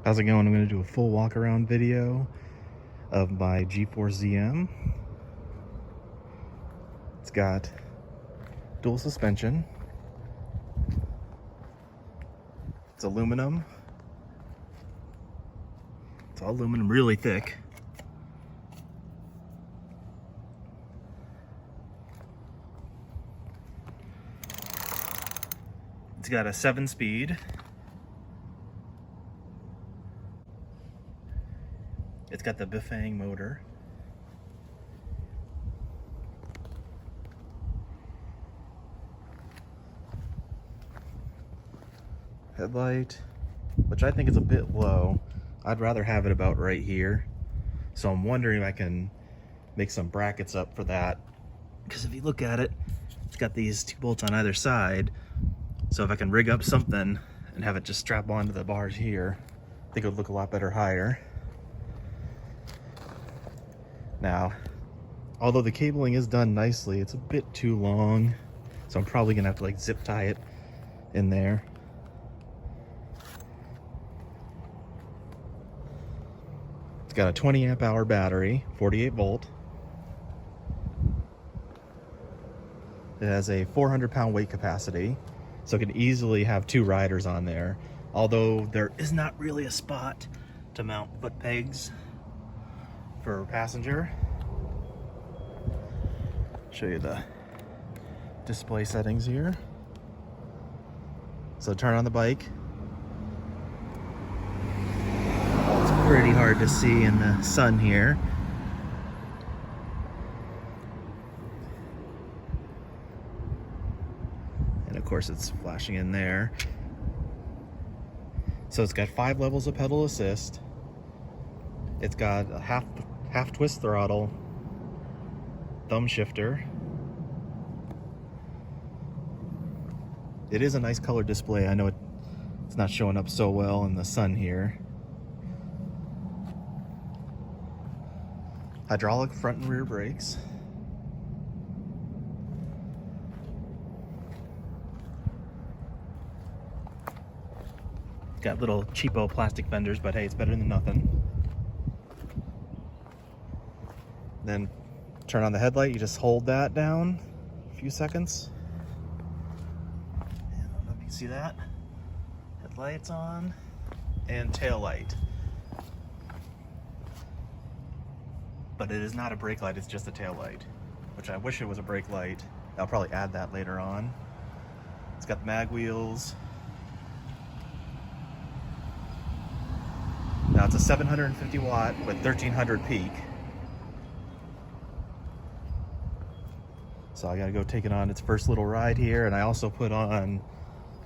How's it going? I'm going to do a full walk around video of my G4ZM. It's got dual suspension. It's aluminum. It's all aluminum, really thick. It's got a 7-speed. It's got the Bifang motor. Headlight, which I think is a bit low. I'd rather have it about right here. So I'm wondering if I can make some brackets up for that. Because if you look at it, it's got these 2 bolts on either side. So if I can rig up something and have it just strap onto the bars here, I think it would look a lot better higher. Now, although the cabling is done nicely, it's a bit too long. So I'm probably gonna have to like zip tie it in there. It's got a 20 amp hour battery, 48 volt. It has a 400 pound weight capacity, so it can easily have 2 riders on there. Although there is not really a spot to mount foot pegs for a passenger. Show you the display settings here. So turn on the bike. Oh, it's pretty hard to see in the sun here. And of course it's flashing in there. So it's got 5 levels of pedal assist. It's got a half twist throttle, thumb shifter. It is a nice color display. I know it's not showing up so well in the sun here. Hydraulic front and rear brakes. Got little cheapo plastic fenders, but hey, it's better than nothing. Then turn on the headlight, you just hold that down a few seconds. I don't know if you can see that. Headlights on, and tail light. But it is not a brake light, it's just a tail light, which I wish it was a brake light. I'll probably add that later on. It's got the mag wheels. Now it's a 750 watt with 1300 peak. So I gotta go take it on its first little ride here, and I also put on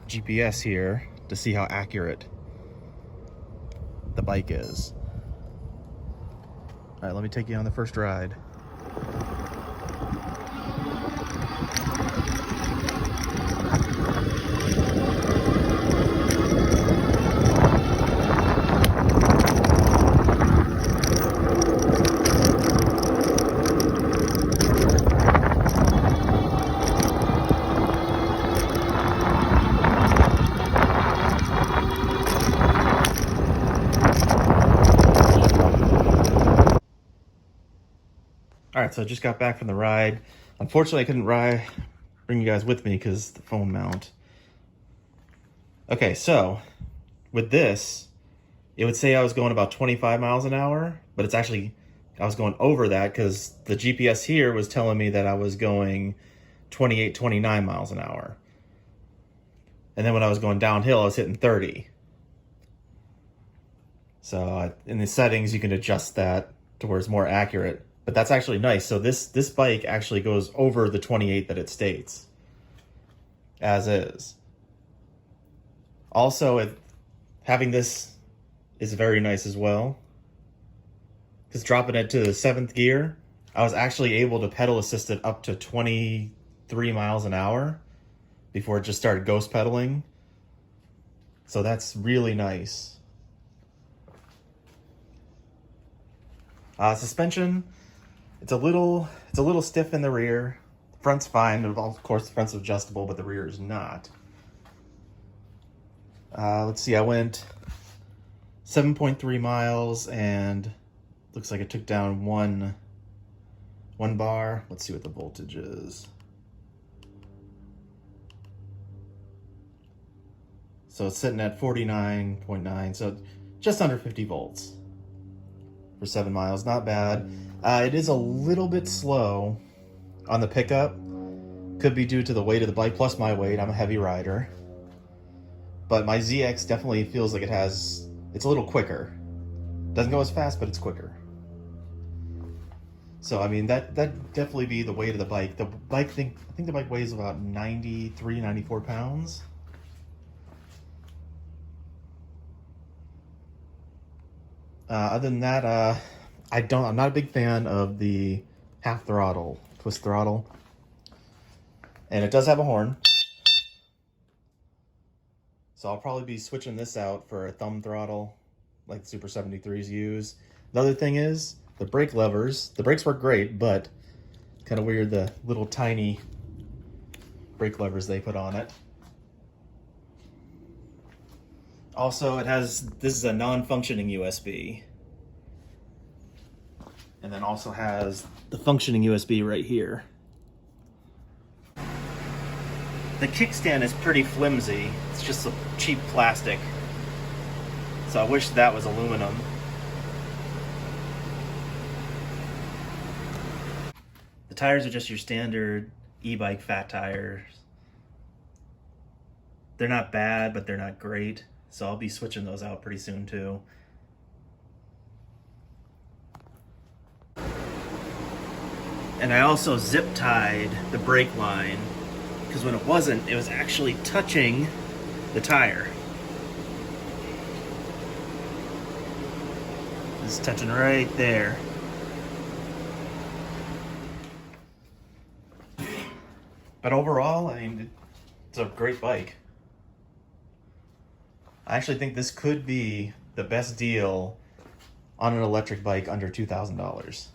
GPS here to see how accurate the bike is. All right, let me take you on the first ride. All right, so I just got back from the ride. Unfortunately, I couldn't bring you guys with me because the phone mount. Okay, so with this, it would say I was going about 25 miles an hour, but it's actually, I was going over that because the GPS here was telling me that I was going 28, 29 miles an hour. And then when I was going downhill, I was hitting 30. So in the settings, you can adjust that to where it's more accurate. But that's actually nice. So this bike actually goes over the 28 that it states, as is. Also, having this is very nice as well. Because dropping it to the 7th gear, I was actually able to pedal assist it up to 23 miles an hour before it just started ghost pedaling. So that's really nice. Suspension. It's a little stiff in the rear. The front's fine. Of course, the front's adjustable, but the rear is not. Let's see, I went 7.3 miles, and looks like it took down one bar. Let's see what the voltage is. So it's sitting at 49.9, so just under 50 volts for 7 miles. Not bad. It is a little bit slow on the pickup. Could be due to the weight of the bike plus my weight. I'm a heavy rider. But my ZX definitely feels like it's a little quicker. Doesn't go as fast, but it's quicker. So I mean, that definitely be the weight of the bike. The bike, I think the bike weighs about 93, 94 pounds. Other than that, I'm not a big fan of the half throttle, twist throttle. And it does have a horn. So I'll probably be switching this out for a thumb throttle, like the Super 73s use. The other thing is, the brake levers. The brakes work great, but kind of weird, the little tiny brake levers they put on it. Also, this is a non-functioning USB. And then also has the functioning USB right here. The kickstand is pretty flimsy. It's just a cheap plastic. So I wish that was aluminum. The tires are just your standard e-bike fat tires. They're not bad, but they're not great. So I'll be switching those out pretty soon too. And I also zip tied the brake line, because when it wasn't, it was actually touching the tire. It's touching right there. But overall, I mean, it's a great bike. I actually think this could be the best deal on an electric bike under $2,000.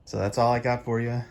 So that's all I got for you.